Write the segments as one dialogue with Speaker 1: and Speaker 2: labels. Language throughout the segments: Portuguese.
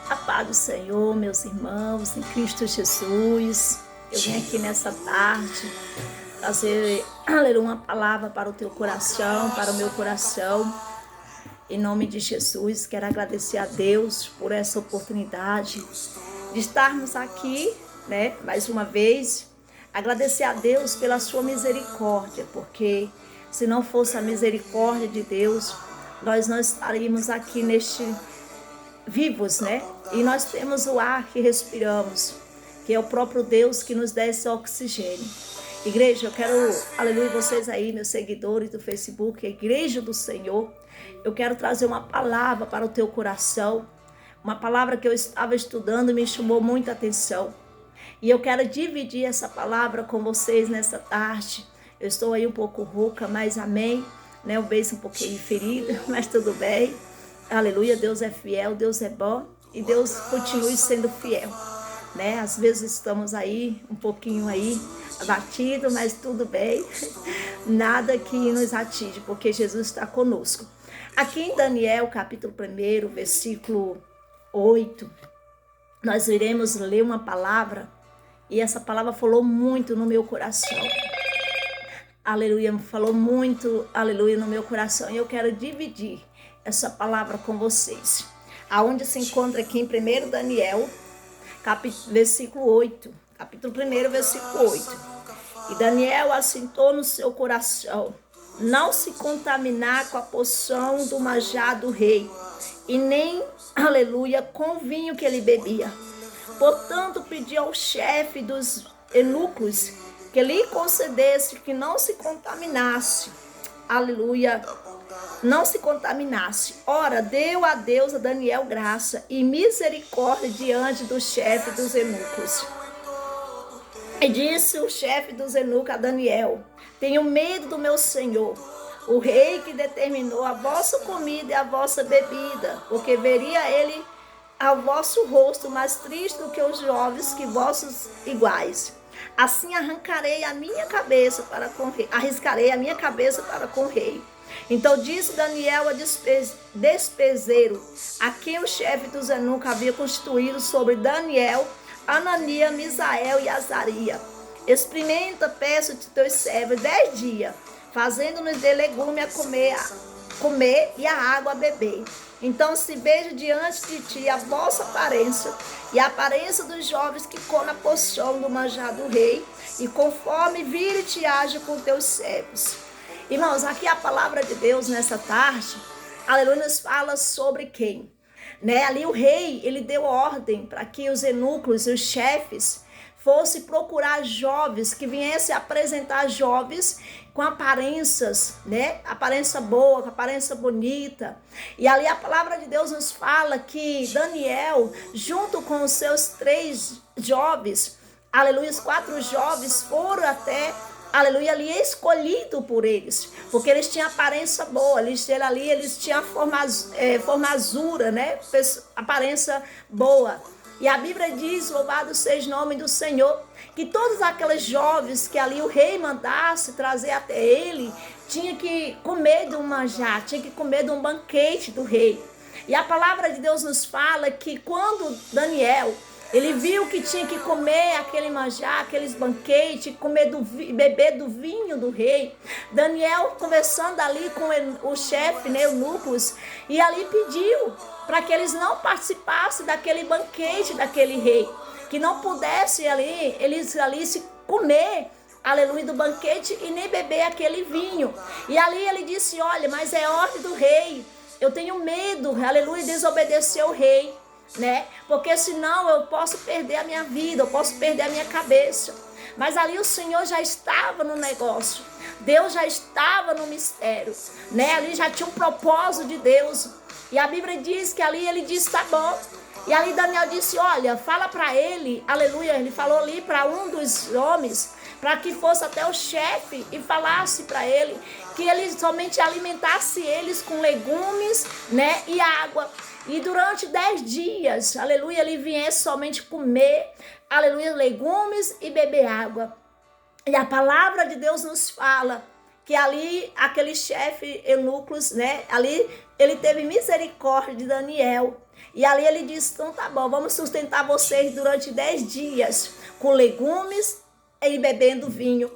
Speaker 1: A paz do Senhor, meus irmãos, em Cristo Jesus. Eu vim aqui nessa tarde trazer, aleluia, uma palavra para o teu coração, para o meu coração. Em nome de Jesus, quero agradecer a Deus por essa oportunidade de estarmos aqui, né, mais uma vez. Agradecer a Deus pela sua misericórdia, porque se não fosse a misericórdia de Deus, nós não estaríamos aqui vivos, né? E nós temos o ar que respiramos, que é o próprio Deus que nos dá esse oxigênio. Igreja, eu quero, aleluia, vocês aí, meus seguidores do Facebook, a Igreja do Senhor, eu quero trazer uma palavra para o teu coração, uma palavra que eu estava estudando e me chamou muita atenção. E eu quero dividir essa palavra com vocês nessa tarde. Eu estou aí um pouco rouca, mas amém, né? O beijo um pouquinho ferida, mas tudo bem. Aleluia, Deus é fiel, Deus é bom e Deus continue sendo fiel, né? Às vezes estamos aí um pouquinho aí abatido, mas tudo bem. Nada que nos atinge, porque Jesus está conosco. Aqui em Daniel, capítulo 1, versículo 8, nós iremos ler uma palavra e essa palavra falou muito no meu coração. Aleluia, falou muito, aleluia, no meu coração. E eu quero dividir essa palavra com vocês. Aonde se encontra aqui em 1 Daniel, versículo 8. Capítulo 1, versículo 8. E Daniel assentou no seu coração não se contaminar com a poção do manjar do rei, e nem, aleluia, com o vinho que ele bebia. Portanto, pediu ao chefe dos eunucos que lhe concedesse que não se contaminasse. Aleluia. Não se contaminasse. Ora, deu a Deus a Daniel graça e misericórdia diante do chefe dos eunucos. E disse o chefe dos eunucos a Daniel: tenho medo do meu senhor, o rei que determinou a vossa comida e a vossa bebida, porque veria ele ao vosso rosto mais triste do que os jovens que vossos iguais. Assim arriscarei a minha cabeça para com o rei. Então disse Daniel a despeseiro, a quem o chefe dos eunucos havia constituído sobre Daniel, Anania, Misael e Azaria: experimenta, peço de teus servos 10 dias, fazendo-nos de legume a comer e a água a beber. Então se veja diante de ti a vossa aparência e a aparência dos jovens que comem a poção do manjar do rei, e conforme vire-te age com teus servos. Irmãos, aqui a palavra de Deus nessa tarde, aleluia, nos fala sobre quem? Né? Ali o rei, ele deu ordem para que os eunucos e os chefes fossem procurar jovens, que viessem apresentar jovens com aparências, né? Aparência boa, com aparência bonita. E ali a palavra de Deus nos fala que Daniel, junto com os seus 3 jovens, aleluia, os 4 jovens foram até, aleluia, ali escolhido por eles, porque eles tinham aparência boa, eles tinham formosura, né? Aparência boa. E a Bíblia diz, louvado seja o nome do Senhor, que todos aqueles jovens que ali o rei mandasse trazer até ele, tinha que comer de um manjar, tinha que comer de um banquete do rei. E a palavra de Deus nos fala que quando Daniel, ele viu que tinha que comer aquele manjar, aqueles banquetes, beber do vinho do rei. Daniel, conversando ali com o chefe, né, eunucos, e ali pediu para que eles não participassem daquele banquete daquele rei, que não pudessem eles ali se comer, aleluia, do banquete e nem beber aquele vinho. E ali ele disse: olha, mas é ordem do rei, eu tenho medo, aleluia, desobedecer o rei, né? Porque senão eu posso perder a minha vida, eu posso perder a minha cabeça. Mas ali o Senhor já estava no negócio, Deus já estava no mistério, né? Ali já tinha um propósito de Deus. E a Bíblia diz que ali ele disse: tá bom. E ali Daniel disse: olha, fala para ele, aleluia, ele falou ali para um dos homens, para que fosse até o chefe e falasse para ele que ele somente alimentasse eles com legumes, né, e água. E durante 10 dias, aleluia, ele viesse somente comer, aleluia, legumes e beber água. E a palavra de Deus nos fala que ali, aquele chefe eunucos, né? Ali, ele teve misericórdia de Daniel. E ali ele disse, então tá bom, vamos sustentar vocês durante 10 dias, com legumes e bebendo vinho.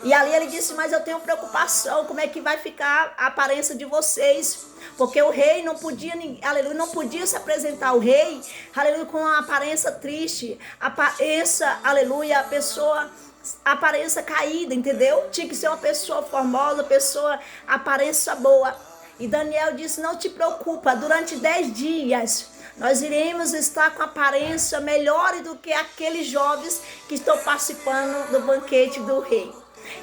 Speaker 1: E ali ele disse, mas eu tenho preocupação, como é que vai ficar a aparência de vocês? Porque o rei não podia, aleluia, não podia se apresentar ao rei, aleluia, com uma aparência triste, aparência, aleluia, a pessoa, aparência caída, entendeu? Tinha que ser uma pessoa formosa, pessoa, aparência boa. E Daniel disse, não te preocupa, durante 10 dias nós iremos estar com aparência melhor do que aqueles jovens que estão participando do banquete do rei.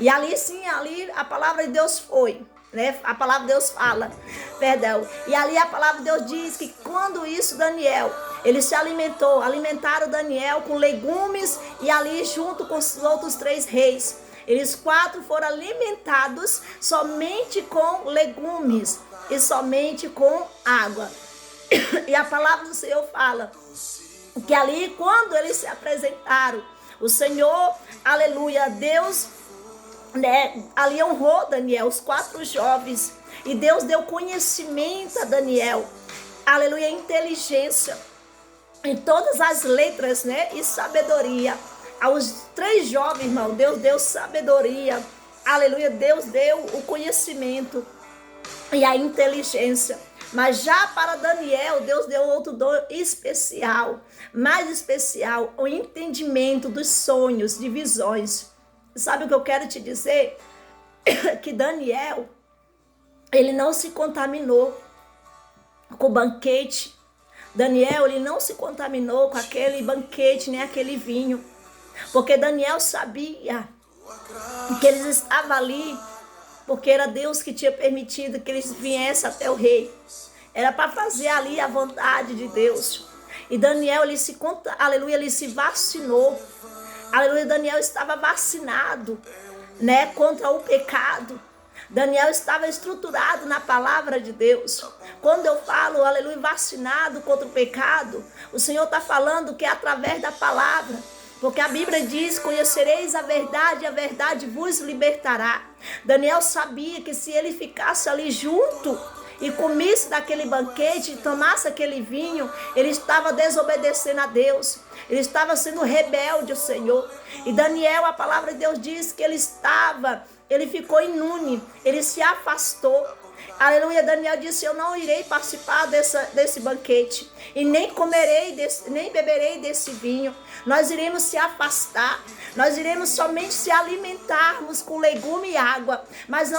Speaker 1: E ali sim, ali a palavra de Deus foi, né? A palavra de Deus fala, perdão. E ali a palavra de Deus diz que quando isso Daniel, ele se alimentaram Daniel com legumes e ali junto com os outros 3 reis. Eles 4 foram alimentados somente com legumes e somente com água. E a palavra do Senhor fala que ali quando eles se apresentaram, o Senhor, aleluia, Deus, né, ali honrou Daniel, os 4 jovens, e Deus deu conhecimento a Daniel, aleluia, inteligência em todas as letras, né, e sabedoria. Aos 3 jovens, irmão, Deus deu sabedoria, aleluia, Deus deu o conhecimento e a inteligência. Mas já para Daniel, Deus deu outro dom especial, mais especial, o entendimento dos sonhos, de visões. Sabe o que eu quero te dizer? Que Daniel, ele não se contaminou com o banquete. Daniel, ele não se contaminou com aquele banquete, nem aquele vinho. Porque Daniel sabia que eles estavam ali porque era Deus que tinha permitido que eles viessem até o rei. Era para fazer ali a vontade de Deus. E Daniel, aleluia, ele se vacinou. Aleluia, Daniel estava vacinado, né, contra o pecado. Daniel estava estruturado na palavra de Deus. Quando eu falo, aleluia, vacinado contra o pecado, o Senhor está falando que é através da palavra. Porque a Bíblia diz, conhecereis a verdade e a verdade vos libertará. Daniel sabia que se ele ficasse ali junto e comesse daquele banquete, tomasse aquele vinho, ele estava desobedecendo a Deus. Ele estava sendo rebelde ao Senhor. E Daniel, a palavra de Deus diz que ele ficou imune, ele se afastou. Aleluia, Daniel disse, eu não irei participar desse banquete, e nem comerei, nem beberei desse vinho. Nós iremos se afastar, nós iremos somente se alimentarmos com legume e água, mas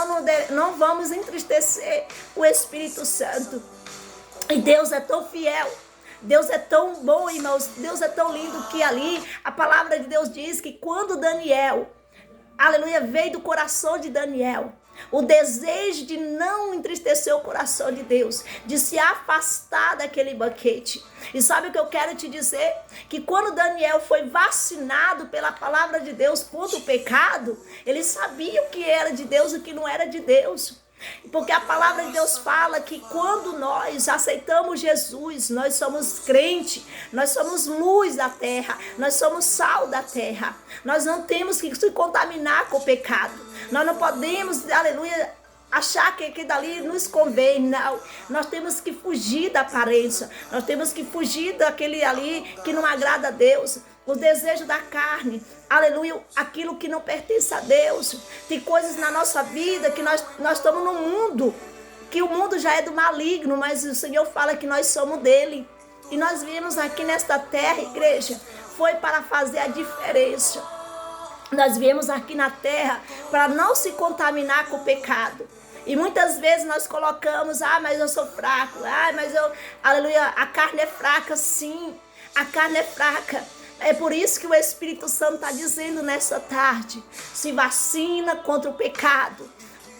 Speaker 1: não vamos entristecer o Espírito Santo. E Deus é tão fiel, Deus é tão bom, irmãos, Deus é tão lindo que ali a palavra de Deus diz que quando Daniel, aleluia, veio do coração de Daniel, o desejo de não entristecer o coração de Deus, de se afastar daquele banquete. E sabe o que eu quero te dizer? Que quando Daniel foi vacinado pela palavra de Deus contra o pecado, ele sabia o que era de Deus e o que não era de Deus. Porque a palavra de Deus fala que quando nós aceitamos Jesus, nós somos crente, nós somos luz da terra, nós somos sal da terra. Nós não temos que se contaminar com o pecado. Nós não podemos, aleluia, achar que dali nos convém, não. Nós temos que fugir da aparência, nós temos que fugir daquele ali que não agrada a Deus. O desejo da carne, aleluia, aquilo que não pertence a Deus. Tem coisas na nossa vida que nós estamos no mundo, que o mundo já é do maligno, mas o Senhor fala que nós somos dele. E nós viemos aqui nesta terra, igreja, foi para fazer a diferença. Nós viemos aqui na terra para não se contaminar com o pecado. E muitas vezes nós colocamos, mas eu sou fraco, mas eu, aleluia, a carne é fraca, sim, a carne é fraca. É por isso que o Espírito Santo está dizendo nessa tarde, se vacina contra o pecado,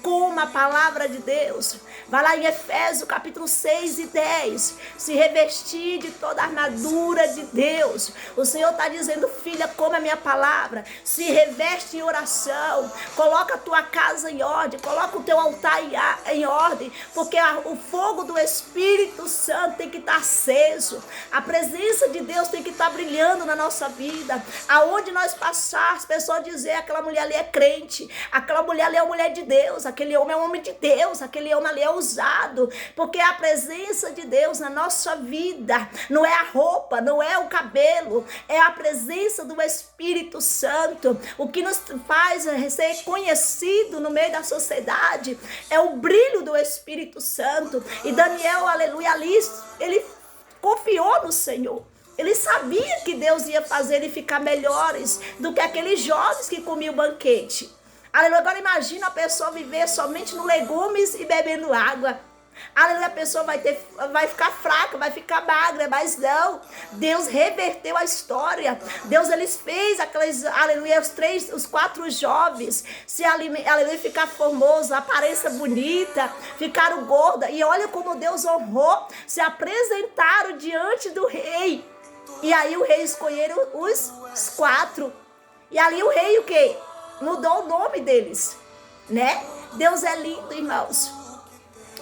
Speaker 1: com a palavra de Deus. Vai lá em Efésios capítulo 6 e 10, se revestir de toda a armadura de Deus. O Senhor está dizendo, filha, come a minha palavra, se reveste em oração, coloca a tua casa em ordem, coloca o teu altar em ordem, porque o fogo do Espírito Santo tem que estar aceso, a presença de Deus tem que estar brilhando na nossa vida. Aonde nós passar, as pessoas dizer, aquela mulher ali é crente, aquela mulher ali é uma mulher de Deus, aquele homem é um homem de Deus, aquele homem ali é ousado, porque é a presença de Deus na nossa vida, não é a roupa, não é o cabelo, é a presença do Espírito Santo. O que nos faz ser conhecido no meio da sociedade é o brilho do Espírito Santo. E Daniel, aleluia, ali ele confiou no Senhor. Ele sabia que Deus ia fazer ele ficar melhores do que aqueles jovens que comiam o banquete. Aleluia. Agora imagina a pessoa viver somente no legumes e bebendo água. Aleluia. A pessoa vai ficar fraca, vai ficar magra, mas não. Deus reverteu a história. Deus, ele fez aqueles, aleluia, os 4 jovens se aleluia, ficar formoso, aparência bonita, ficaram gorda. E olha como Deus honrou, se apresentaram diante do rei. E aí o rei escolheram os 4. E ali o rei o quê? Mudou o nome deles, né? Deus é lindo, irmãos.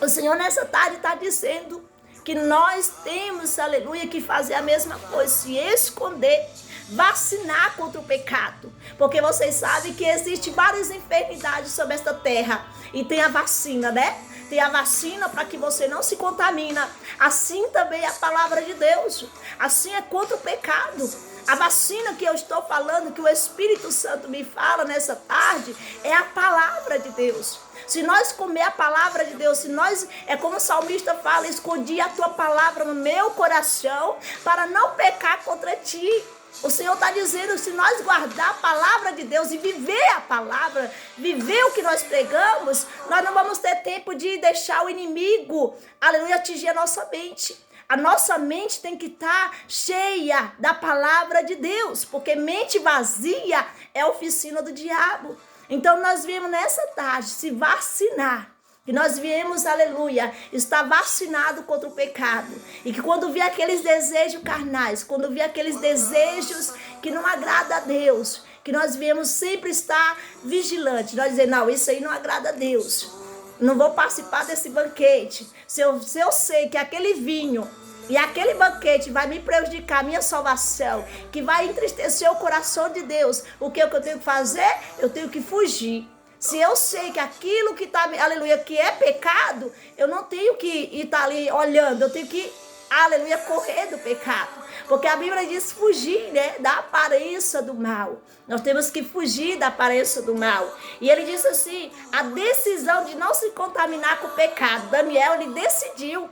Speaker 1: O Senhor nessa tarde está dizendo que nós temos, aleluia, que fazer a mesma coisa, se esconder, vacinar contra o pecado. Porque vocês sabem que existem várias enfermidades sobre esta terra. E tem a vacina, né? Tem a vacina para que você não se contamina. Assim também é a palavra de Deus. Assim é contra o pecado. A vacina que eu estou falando, que o Espírito Santo me fala nessa tarde, é a palavra de Deus. Se nós comer a palavra de Deus, se nós, é como o salmista fala, escondi a tua palavra no meu coração para não pecar contra ti. O Senhor está dizendo, se nós guardar a palavra de Deus e viver a palavra, viver o que nós pregamos, nós não vamos ter tempo de deixar o inimigo, aleluia, atingir a nossa mente. A nossa mente tem que estar cheia da palavra de Deus, porque mente vazia é a oficina do diabo. Então nós viemos nessa tarde se vacinar. Que nós viemos, aleluia, estar vacinado contra o pecado. E que quando vier aqueles desejos carnais, quando vier aqueles desejos que não agradam a Deus, que nós viemos sempre estar vigilantes. Nós dizer, não, isso aí não agrada a Deus. Não vou participar desse banquete. Se eu sei que aquele vinho e aquele banquete vai me prejudicar a minha salvação, que vai entristecer o coração de Deus, o que eu tenho que fazer? Eu tenho que fugir. Se eu sei que aquilo que está, aleluia, que é pecado, eu não tenho que estar ali olhando, eu tenho que, aleluia, correr do pecado. Porque a Bíblia diz fugir, né, da aparência do mal. Nós temos que fugir da aparência do mal. E ele disse assim, a decisão de não se contaminar com o pecado. Daniel, ele decidiu,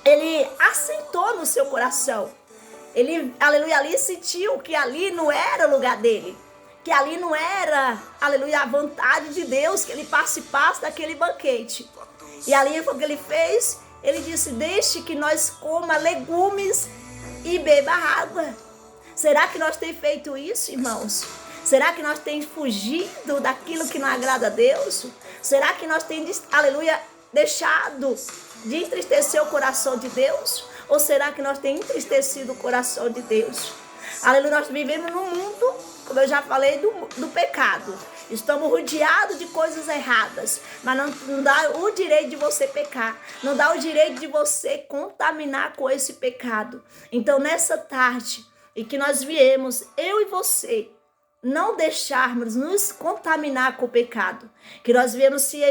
Speaker 1: ele assentou no seu coração. Ele, aleluia, ali sentiu que ali não era o lugar dele. Que ali não era, aleluia, a vontade de Deus que ele participasse daquele banquete. E ali o que ele fez, ele disse, deixe que nós coma legumes e beba água. Será que nós temos feito isso, irmãos? Será que nós temos fugido daquilo que não agrada a Deus? Será que nós temos, aleluia, deixado de entristecer o coração de Deus? Ou será que nós temos entristecido o coração de Deus? Aleluia, nós vivemos num mundo, como eu já falei, do pecado. Estamos rodeados de coisas erradas, mas não dá o direito de você pecar, não dá o direito de você contaminar com esse pecado. Então, nessa tarde, e que nós viemos, eu e você, não deixarmos nos contaminar com o pecado, que nós viemos se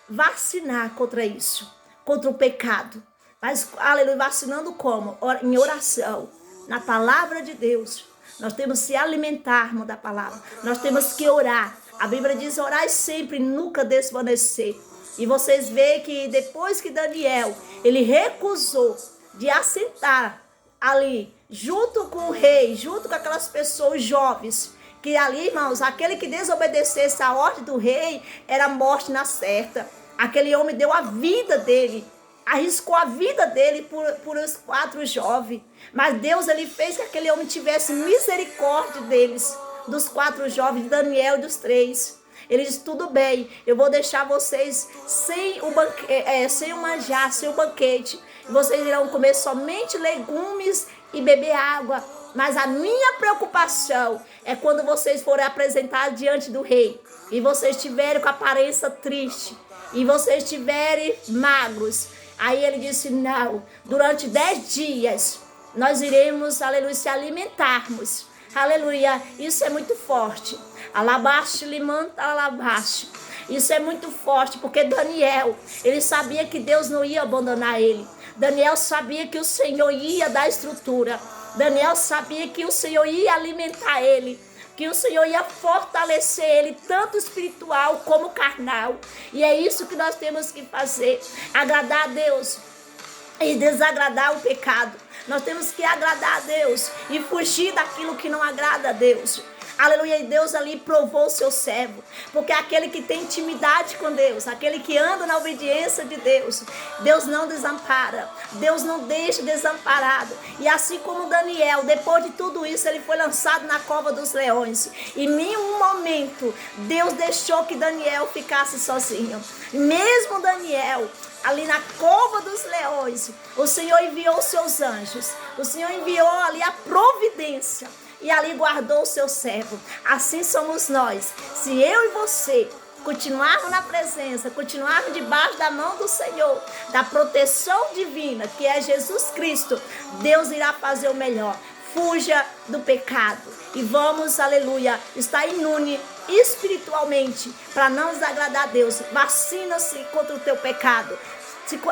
Speaker 1: vacinar contra isso, contra o pecado. Mas, aleluia, vacinando como? Em oração, na palavra de Deus. Nós temos que se alimentarmos da palavra. Nós temos que orar. A Bíblia diz, orai sempre, nunca desvanecer. E vocês veem que depois que Daniel, ele recusou de assentar ali, junto com o rei, junto com aquelas pessoas jovens, que ali, irmãos, aquele que desobedecesse a ordem do rei, era morte na certa. Aquele homem deu a vida dele, arriscou a vida dele por os 4 jovens. Mas Deus, ele fez que aquele homem tivesse misericórdia deles, dos 4 jovens, de Daniel e dos 3. Ele disse, tudo bem, eu vou deixar vocês sem o manjar, sem o banquete. Vocês irão comer somente legumes e beber água. Mas a minha preocupação é quando vocês forem apresentados diante do rei. E vocês estiverem com a aparência triste. E vocês estiverem magros. Aí ele disse, não, durante 10 dias nós iremos, aleluia, se alimentarmos. Aleluia, isso é muito forte. Alabaste, limanta, alabaste. Isso é muito forte, porque Daniel, ele sabia que Deus não ia abandonar ele. Daniel sabia que o Senhor ia dar estrutura. Daniel sabia que o Senhor ia alimentar ele, que o Senhor ia fortalecer ele, tanto espiritual como carnal. E é isso que nós temos que fazer, agradar a Deus e desagradar o pecado. Nós temos que agradar a Deus e fugir daquilo que não agrada a Deus. Aleluia, e Deus ali provou o seu servo, porque aquele que tem intimidade com Deus, aquele que anda na obediência de Deus, Deus não desampara, Deus não deixa desamparado. E assim como Daniel, depois de tudo isso, ele foi lançado na cova dos leões. Em nenhum momento Deus deixou que Daniel ficasse sozinho. Mesmo Daniel ali na cova dos leões, o Senhor enviou seus anjos, o Senhor enviou ali a providência e ali guardou o seu servo. Assim somos nós. Se eu e você continuarmos na presença, continuarmos debaixo da mão do Senhor, da proteção divina, que é Jesus Cristo, Deus irá fazer o melhor. Fuja do pecado e vamos, aleluia, estar imune espiritualmente para não desagradar a Deus. Vacina-se contra o teu pecado.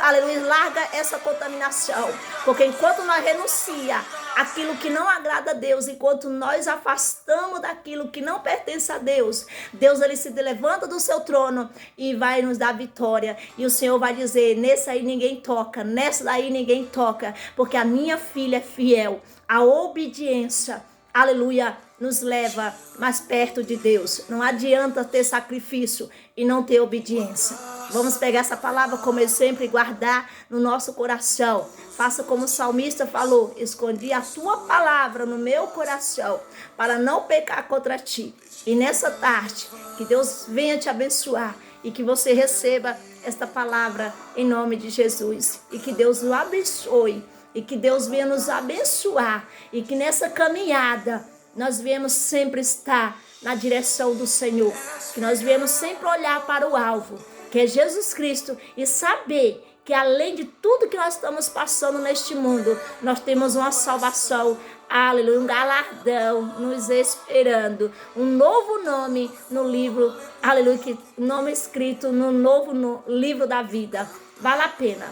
Speaker 1: Aleluia, larga essa contaminação, porque enquanto nós renuncia aquilo que não agrada a Deus, enquanto nós afastamos daquilo que não pertence a Deus, Deus ele se levanta do seu trono e vai nos dar vitória, e o Senhor vai dizer: nessa aí ninguém toca, nessa daí ninguém toca, porque a minha filha é fiel. A obediência, aleluia, nos leva mais perto de Deus. Não adianta ter sacrifício e não ter obediência. Vamos pegar essa palavra como exemplo e guardar no nosso coração. Faça como o salmista falou: escondi a tua palavra no meu coração para não pecar contra ti. E nessa tarde, que Deus venha te abençoar e que você receba esta palavra em nome de Jesus. E que Deus o abençoe e que Deus venha nos abençoar e que nessa caminhada nós viemos sempre estar na direção do Senhor, que nós viemos sempre olhar para o alvo, que é Jesus Cristo, e saber que além de tudo que nós estamos passando neste mundo, nós temos uma salvação, aleluia, um galardão nos esperando, um novo nome no livro, aleluia, que nome escrito no novo livro da vida. Vale a pena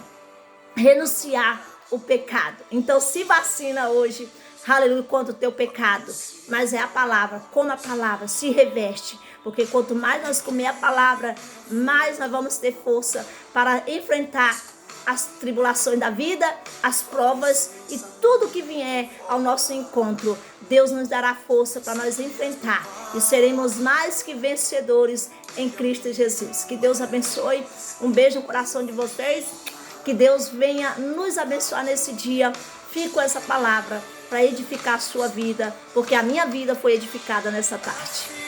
Speaker 1: renunciar o pecado. Então se vacina hoje, aleluia, contra o teu pecado. Mas é a palavra, como a palavra se reveste. Porque quanto mais nós comer a palavra, mais nós vamos ter força para enfrentar as tribulações da vida, as provas e tudo que vier ao nosso encontro. Deus nos dará força para nós enfrentar e seremos mais que vencedores em Cristo Jesus. Que Deus abençoe. Um beijo no coração de vocês. Que Deus venha nos abençoar nesse dia. Fique com essa palavra para edificar a sua vida, porque a minha vida foi edificada nessa tarde.